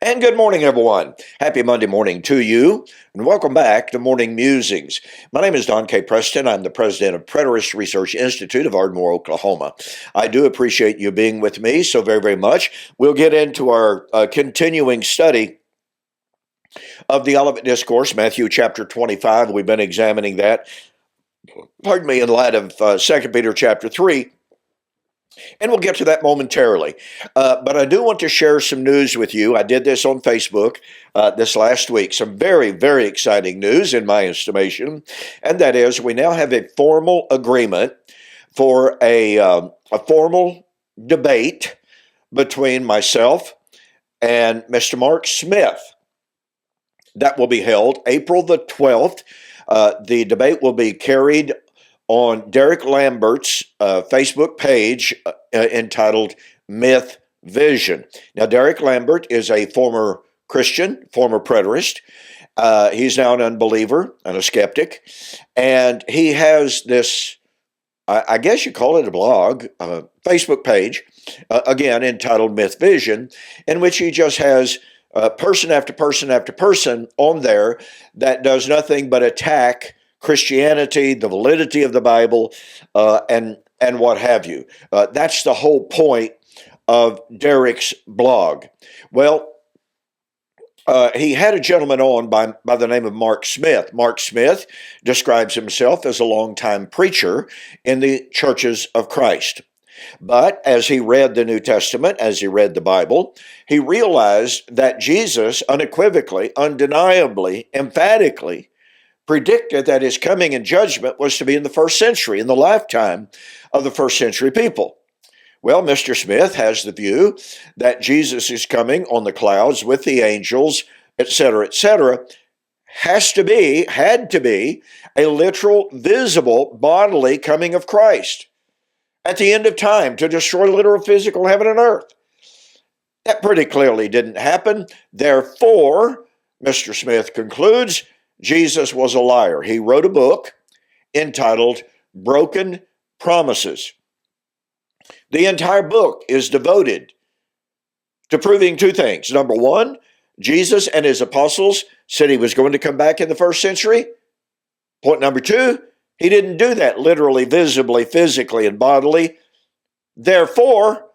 And good morning, everyone. Happy Monday morning to you, and welcome back to Morning Musings. My name is Don K. Preston. I'm the president of Preterist Research Institute of Ardmore, Oklahoma. I do appreciate you being with me so very, very much. We'll get into our continuing study of the Olivet Discourse, Matthew chapter 25. We've been examining that, in light of 2 Peter chapter 3. And we'll get to that momentarily. But I do want to share some news with you. I did this on Facebook this last week. Some very, very exciting news in my estimation. And that is we now have a formal agreement for a formal debate between myself and Mr. Mark Smith. That will be held April the 12th. The debate will be carried on Derek Lambert's Facebook page entitled Myth Vision. Now, Derek Lambert is a former Christian, former preterist. He's now an unbeliever and a skeptic. And he has this, I guess you call it a blog, Facebook page, again, entitled Myth Vision, in which he just has person after person after person on there that does nothing but attack Christianity, the validity of the Bible, and what have you. That's the whole point of Derek's blog. Well, he had a gentleman on by the name of Mark Smith. Mark Smith describes himself as a longtime preacher in the churches of Christ. But as he read the New Testament, as he read the Bible, he realized that Jesus unequivocally, undeniably, emphatically predicted that his coming in judgment was to be in the first century, in the lifetime of the first century people. Well, Mr. Smith has the view that Jesus is coming on the clouds with the angels, etc., had to be a literal, visible, bodily coming of Christ at the end of time to destroy literal physical heaven and earth. That pretty clearly didn't happen. Therefore, Mr. Smith concludes, Jesus was a liar. He wrote a book entitled Broken Promises. The entire book is devoted to proving two things. Number one, Jesus and his apostles said he was going to come back in the first century. Point number two, he didn't do that literally, visibly, physically, and bodily. Therefore,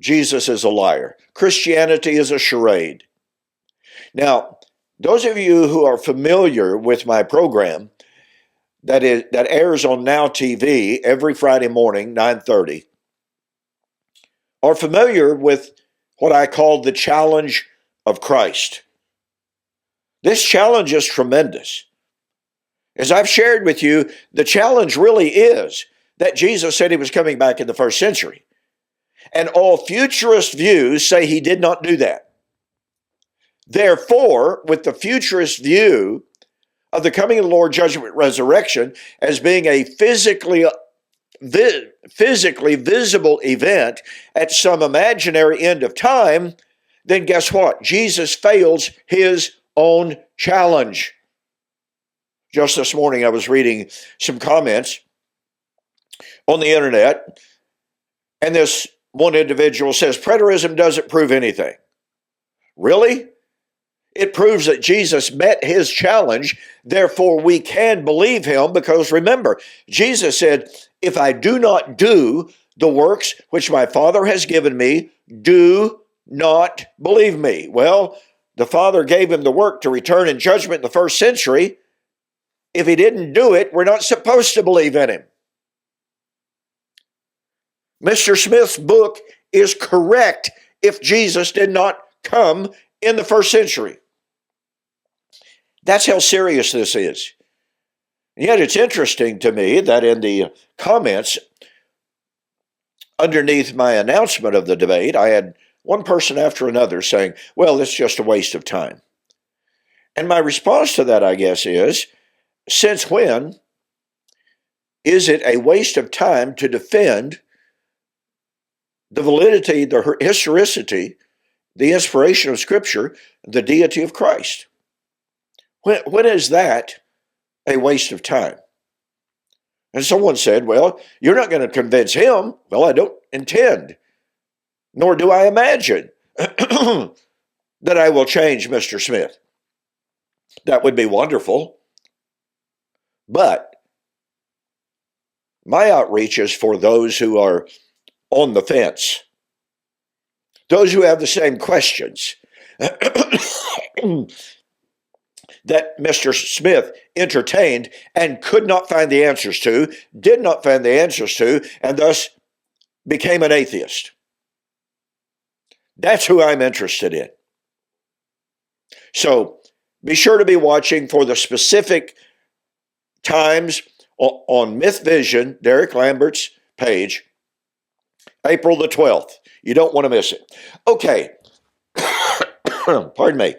Jesus is a liar. Christianity is a charade. Now, those of you who are familiar with my program that airs on Now TV every Friday morning, 9:30, are familiar with what I call the challenge of Christ. This challenge is tremendous. As I've shared with you, the challenge really is that Jesus said he was coming back in the first century. And all futurist views say he did not do that. Therefore, with the futurist view of the coming of the Lord, judgment, resurrection as being a physically visible event at some imaginary end of time, then guess what? Jesus fails his own challenge. Just this morning, I was reading some comments on the internet, and this one individual says, preterism doesn't prove anything. Really? It proves that Jesus met his challenge, therefore we can believe him, because remember, Jesus said, if I do not do the works which my Father has given me, do not believe me. Well, the Father gave him the work to return in judgment in the first century. If he didn't do it, we're not supposed to believe in him. Mr. Smith's book is correct if Jesus did not come in the first century. That's how serious this is. And yet it's interesting to me that in the comments underneath my announcement of the debate, I had one person after another saying, well, it's just a waste of time. And my response to that, I guess, is, since when is it a waste of time to defend the validity, the historicity, the inspiration of Scripture, the deity of Christ? When is that a waste of time? And someone said, well, you're not going to convince him. Well, I don't intend, nor do I imagine that I will change Mr. Smith. That would be wonderful. But my outreach is for those who are on the fence, those who have the same questions that Mr. Smith entertained and could not find the answers to, did not find the answers to, and thus became an atheist. That's who I'm interested in. So be sure to be watching for the specific times on Myth Vision, Derek Lambert's page, April the 12th. You don't want to miss it. Okay. Pardon me.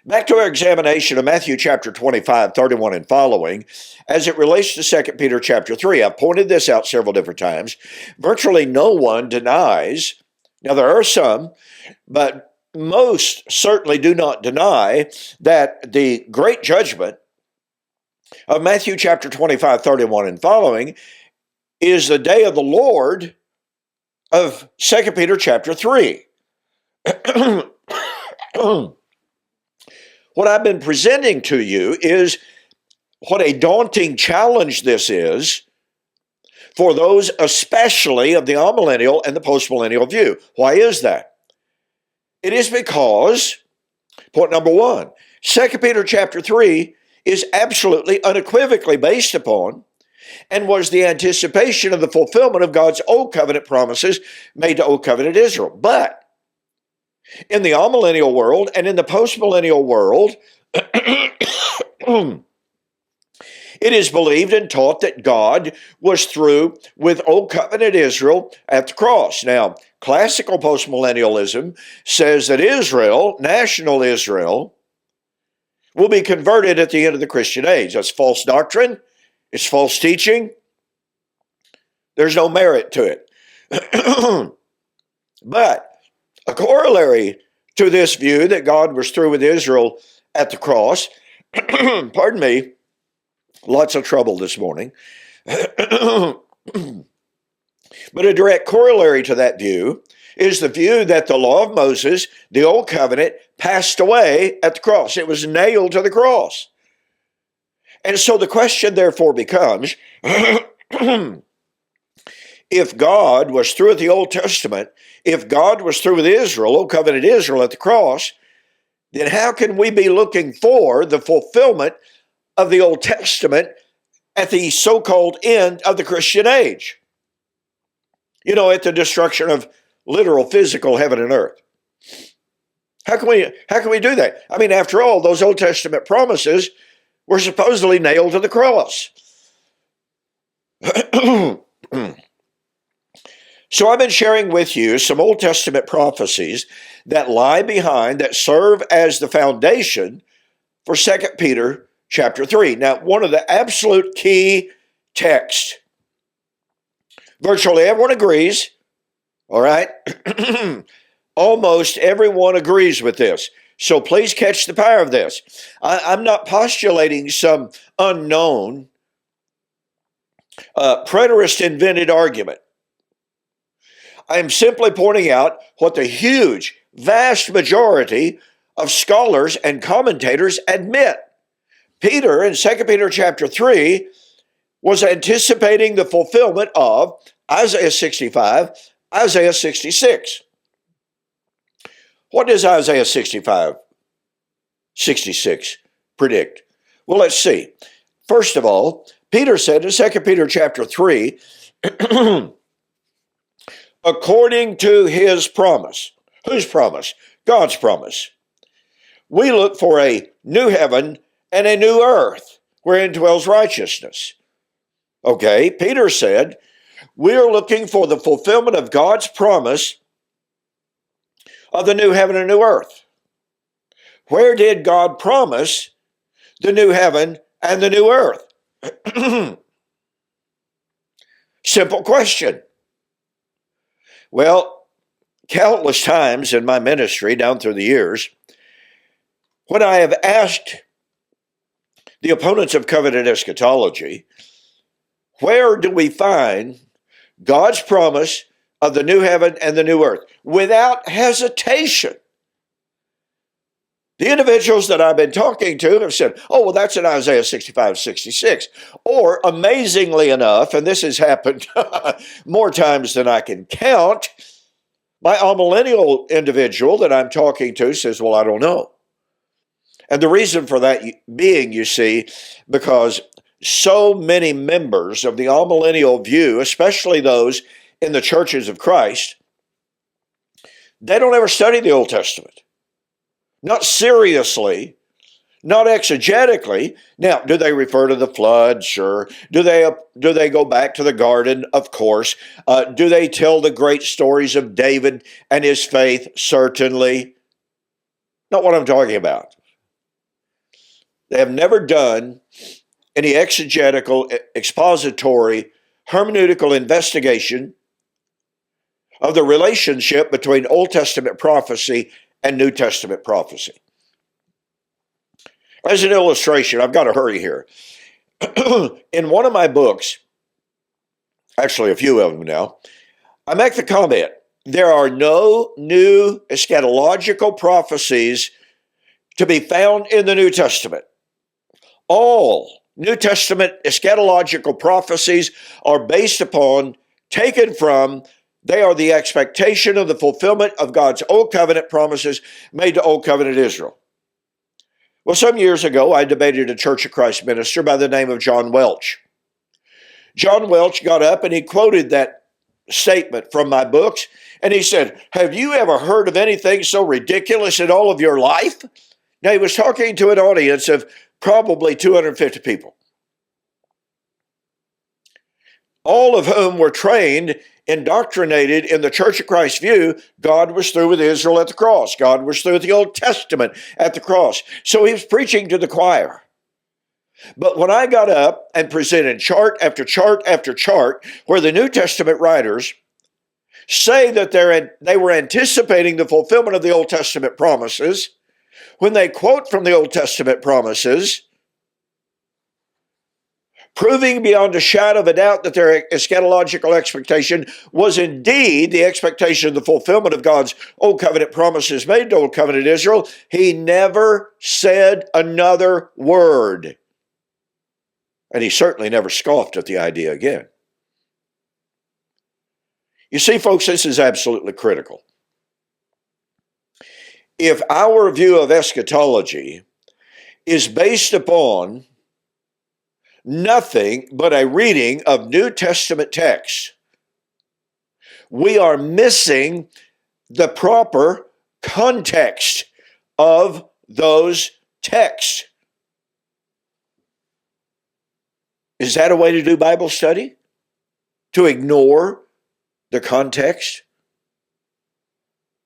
Back to our examination of Matthew chapter 25, 31 and following, as it relates to 2 Peter chapter 3. I've pointed this out several different times. Virtually no one denies, now there are some, but most certainly do not deny that the great judgment of Matthew chapter 25, 31 and following is the day of the Lord of 2 Peter chapter 3. What I've been presenting to you is what a daunting challenge this is for those especially of the amillennial and the postmillennial view. Why is that? It is because, point number one, 2 Peter chapter 3 is absolutely unequivocally based upon and was the anticipation of the fulfillment of God's Old Covenant promises made to Old Covenant Israel. But in the amillennial world and in the postmillennial world, it is believed and taught that God was through with Old Covenant Israel at the cross. Now, classical postmillennialism says that Israel, national Israel, will be converted at the end of the Christian age. That's false doctrine. It's false teaching. There's no merit to it. But a corollary to this view that God was through with Israel at the cross, pardon me, lots of trouble this morning, but a direct corollary to that view is the view that the law of Moses, the Old Covenant, passed away at the cross. It was nailed to the cross. And so the question therefore becomes, if God was through with the Old Testament, if God was through with Israel, Old Covenant Israel at the cross, then how can we be looking for the fulfillment of the Old Testament at the so-called end of the Christian age? You know, at the destruction of literal physical heaven and earth. How can we do that? I mean, after all, those Old Testament promises were supposedly nailed to the cross. So I've been sharing with you some Old Testament prophecies that lie behind, that serve as the foundation for 2 Peter chapter 3. Now, one of the absolute key texts, virtually everyone agrees, all right? Almost everyone agrees with this. So please catch the power of this. I'm not postulating some unknown preterist-invented argument. I am simply pointing out what the huge, vast majority of scholars and commentators admit. Peter in 2 Peter chapter 3 was anticipating the fulfillment of Isaiah 65, Isaiah 66. What does Isaiah 65, 66 predict? Well, let's see. First of all, Peter said in 2 Peter chapter 3, according to his promise. Whose promise? God's promise. We look for a new heaven and a new earth wherein dwells righteousness. Okay, Peter said, we're looking for the fulfillment of God's promise of the new heaven and new earth. Where did God promise the new heaven and the new earth? Simple question. Well, countless times in my ministry down through the years, when I have asked the opponents of covenant eschatology, where do we find God's promise of the new heaven and the new earth? Without hesitation, The individuals that I've been talking to have said, oh, well, that's in Isaiah 65, 66. Or amazingly enough, and this has happened more times than I can count, my amillennial individual that I'm talking to says, well, I don't know. And the reason for that being, you see, because so many members of the amillennial view, especially those in the churches of Christ, they don't ever study the Old Testament. Not seriously, not exegetically. Now, do they refer to the flood? Sure. Do they go back to the garden? Of course. Do they tell the great stories of David and his faith? Certainly. Not what I'm talking about. They have never done any exegetical, expository, hermeneutical investigation of the relationship between Old Testament prophecy and New Testament prophecy. As an illustration, I've got to hurry here. In one of my books, actually a few of them now, I make the comment, there are no new eschatological prophecies to be found in the New Testament. All New Testament eschatological prophecies are based upon, taken from, they are the expectation of the fulfillment of God's Old Covenant promises made to Old Covenant Israel. Well, some years ago, I debated a Church of Christ minister by the name of John Welch. John Welch got up and he quoted that statement from my books, and he said, have you ever heard of anything so ridiculous in all of your life? Now, he was talking to an audience of probably 250 people, all of whom were trained, indoctrinated in the Church of Christ view. God was through with Israel at the cross. God was through with the Old Testament at the cross. So he was preaching to the choir. But when I got up and presented chart after chart after chart, where the New Testament writers say that they were anticipating the fulfillment of the Old Testament promises, when they quote from the Old Testament promises, proving beyond a shadow of a doubt that their eschatological expectation was indeed the expectation of the fulfillment of God's Old Covenant promises made to Old Covenant Israel, he never said another word. And he certainly never scoffed at the idea again. You see, folks, this is absolutely critical. If our view of eschatology is based upon nothing but a reading of New Testament texts, we are missing the proper context of those texts. Is that a way to do Bible study? To ignore the context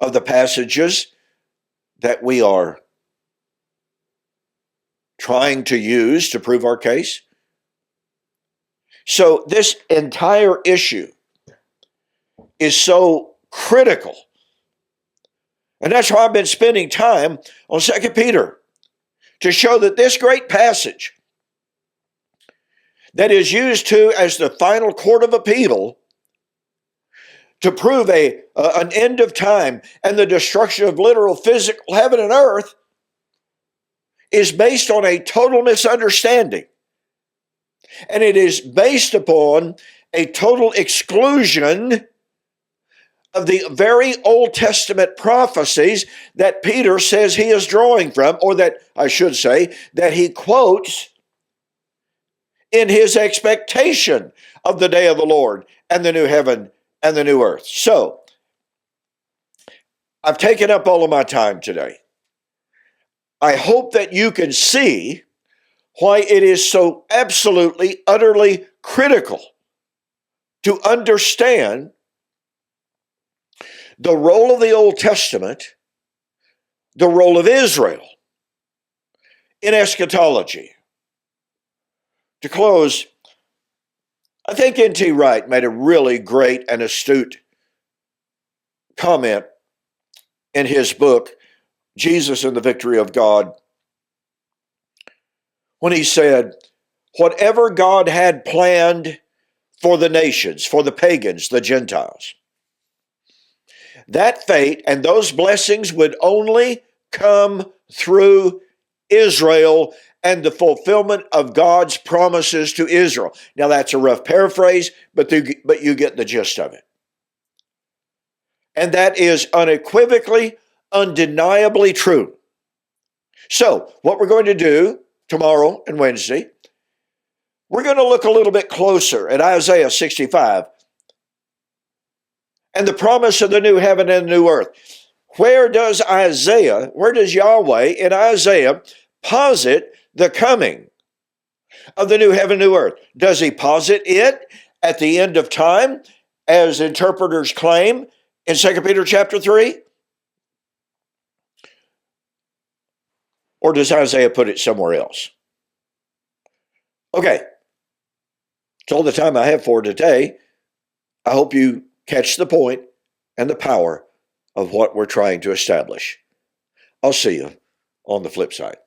of the passages that we are trying to use to prove our case? So this entire issue is so critical. And that's why I've been spending time on 2 Peter, to show that this great passage that is used as the final court of appeal to prove an end of time and the destruction of literal physical heaven and earth is based on a total misunderstanding. And it is based upon a total exclusion of the very Old Testament prophecies that Peter says he is drawing from, or that I should say, that he quotes in his expectation of the day of the Lord and the new heaven and the new earth. So, I've taken up all of my time today. I hope that you can see why it is so absolutely, utterly critical to understand the role of the Old Testament, the role of Israel in eschatology. To close, I think N.T. Wright made a really great and astute comment in his book, Jesus and the Victory of God, when he said, whatever God had planned for the nations, for the pagans, the Gentiles, that fate and those blessings would only come through Israel and the fulfillment of God's promises to Israel. Now, that's a rough paraphrase, but you get the gist of it. And that is unequivocally, undeniably true. So, what we're going to do tomorrow and Wednesday, we're going to look a little bit closer at Isaiah 65 and the promise of the new heaven and the new earth. Where does Yahweh in Isaiah posit the coming of the new heaven and new earth? Does he posit it at the end of time, as interpreters claim in 2 Peter chapter 3? Or does Isaiah put it somewhere else? Okay, that's all the time I have for today. I hope you catch the point and the power of what we're trying to establish. I'll see you on the flip side.